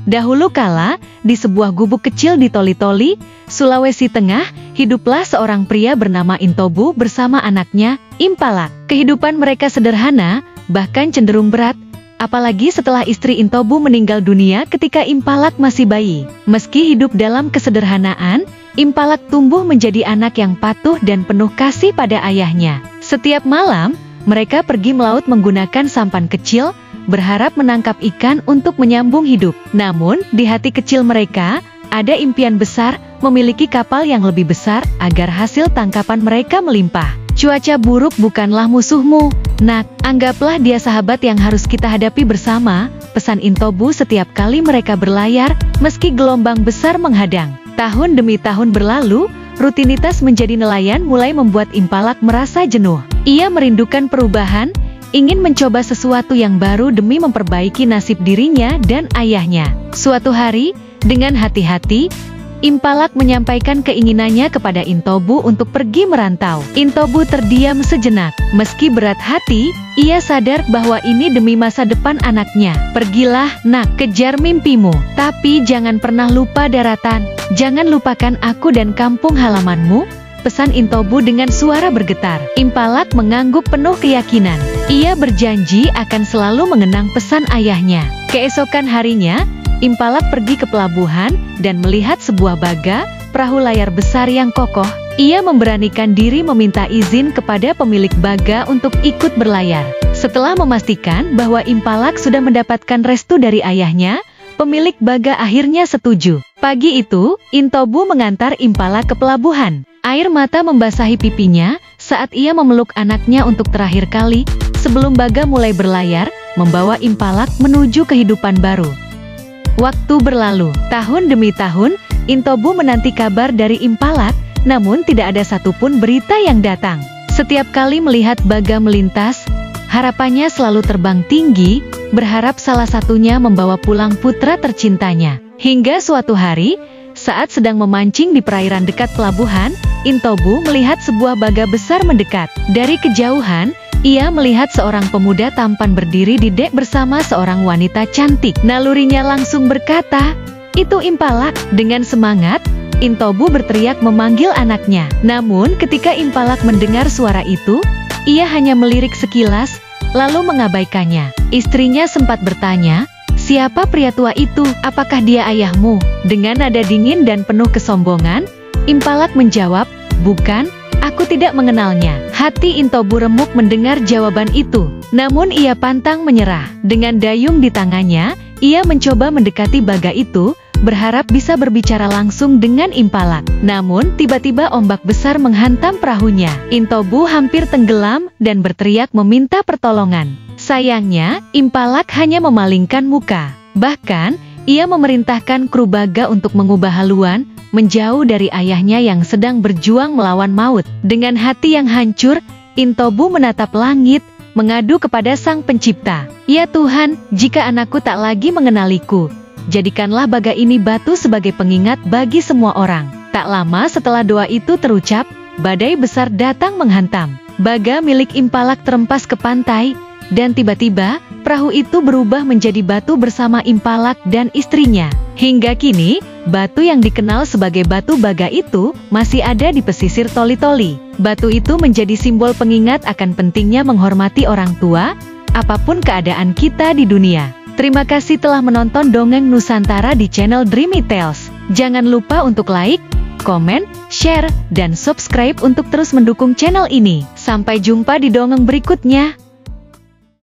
Dahulu kala, di sebuah gubuk kecil di Toli-Toli, Sulawesi Tengah, hiduplah seorang pria bernama Intobu bersama anaknya, Impalak. Kehidupan mereka sederhana, bahkan cenderung berat, apalagi setelah istri Intobu meninggal dunia ketika Impalak masih bayi. Meski hidup dalam kesederhanaan, Impalak tumbuh menjadi anak yang patuh dan penuh kasih pada ayahnya. Setiap malam, mereka pergi melaut menggunakan sampan kecil, berharap menangkap ikan untuk menyambung hidup. Namun, di hati kecil mereka, ada impian besar, memiliki kapal yang lebih besar agar hasil tangkapan mereka melimpah. Cuaca buruk bukanlah musuhmu, nak. Anggaplah dia sahabat yang harus kita hadapi bersama, pesan Intobu setiap kali mereka berlayar, meski gelombang besar menghadang. Tahun demi tahun berlalu, rutinitas menjadi nelayan mulai membuat Impalak merasa jenuh. Ia merindukan perubahan, ingin mencoba sesuatu yang baru demi memperbaiki nasib dirinya dan ayahnya. Suatu hari, dengan hati-hati, Impalak menyampaikan keinginannya kepada Intobu untuk pergi merantau. Intobu terdiam sejenak. Meski berat hati, ia sadar bahwa ini demi masa depan anaknya. Pergilah, nak, kejar mimpimu. Tapi jangan pernah lupa daratan. Jangan lupakan aku dan kampung halamanmu, pesan Intobu dengan suara bergetar. Impalak mengangguk penuh keyakinan. Ia berjanji akan selalu mengenang pesan ayahnya. Keesokan harinya, Impalak pergi ke pelabuhan dan melihat sebuah baga, perahu layar besar yang kokoh. Ia memberanikan diri meminta izin kepada pemilik baga untuk ikut berlayar. Setelah memastikan bahwa Impalak sudah mendapatkan restu dari ayahnya, pemilik baga akhirnya setuju. Pagi itu, Intobu mengantar Impalak ke pelabuhan. Air mata membasahi pipinya saat ia memeluk anaknya untuk terakhir kali, sebelum baga mulai berlayar, membawa Impalak menuju kehidupan baru. Waktu berlalu, tahun demi tahun, Intobu menanti kabar dari Impalak, namun tidak ada satupun berita yang datang. Setiap kali melihat baga melintas, harapannya selalu terbang tinggi, berharap salah satunya membawa pulang putra tercintanya. Hingga suatu hari, saat sedang memancing di perairan dekat pelabuhan, Intobu melihat sebuah baga besar mendekat. Dari kejauhan, ia melihat seorang pemuda tampan berdiri di dek bersama seorang wanita cantik. Nalurinya langsung berkata, "Itu Impalak." Dengan semangat, Intobu berteriak memanggil anaknya. Namun ketika Impalak mendengar suara itu, ia hanya melirik sekilas, lalu mengabaikannya. Istrinya sempat bertanya, "Siapa pria tua itu? Apakah dia ayahmu?" Dengan nada dingin dan penuh kesombongan, Impalak menjawab, "Bukan. Aku tidak mengenalnya." Hati Intobu remuk mendengar jawaban itu. Namun ia pantang menyerah. Dengan dayung di tangannya, ia mencoba mendekati baga itu, berharap bisa berbicara langsung dengan Impalak. Namun tiba-tiba ombak besar menghantam perahunya. Intobu hampir tenggelam dan berteriak meminta pertolongan. Sayangnya, Impalak hanya memalingkan muka. Bahkan, ia memerintahkan kru baga untuk mengubah haluan, menjauh dari ayahnya yang sedang berjuang melawan maut. Dengan hati yang hancur, Intobu menatap langit, mengadu kepada Sang Pencipta. "Ya Tuhan, jika anakku tak lagi mengenaliku, jadikanlah baga ini batu sebagai pengingat bagi semua orang." Tak lama setelah doa itu terucap, badai besar datang menghantam. Baga milik Impalak terempas ke pantai, dan tiba-tiba, perahu itu berubah menjadi batu bersama Impalak dan istrinya. Hingga kini, batu yang dikenal sebagai batu baga itu masih ada di pesisir Toli-Toli. Batu itu menjadi simbol pengingat akan pentingnya menghormati orang tua, apapun keadaan kita di dunia. Terima kasih telah menonton Dongeng Nusantara di channel Dreamy Tales. Jangan lupa untuk like, komen, share, dan subscribe untuk terus mendukung channel ini. Sampai jumpa di dongeng berikutnya.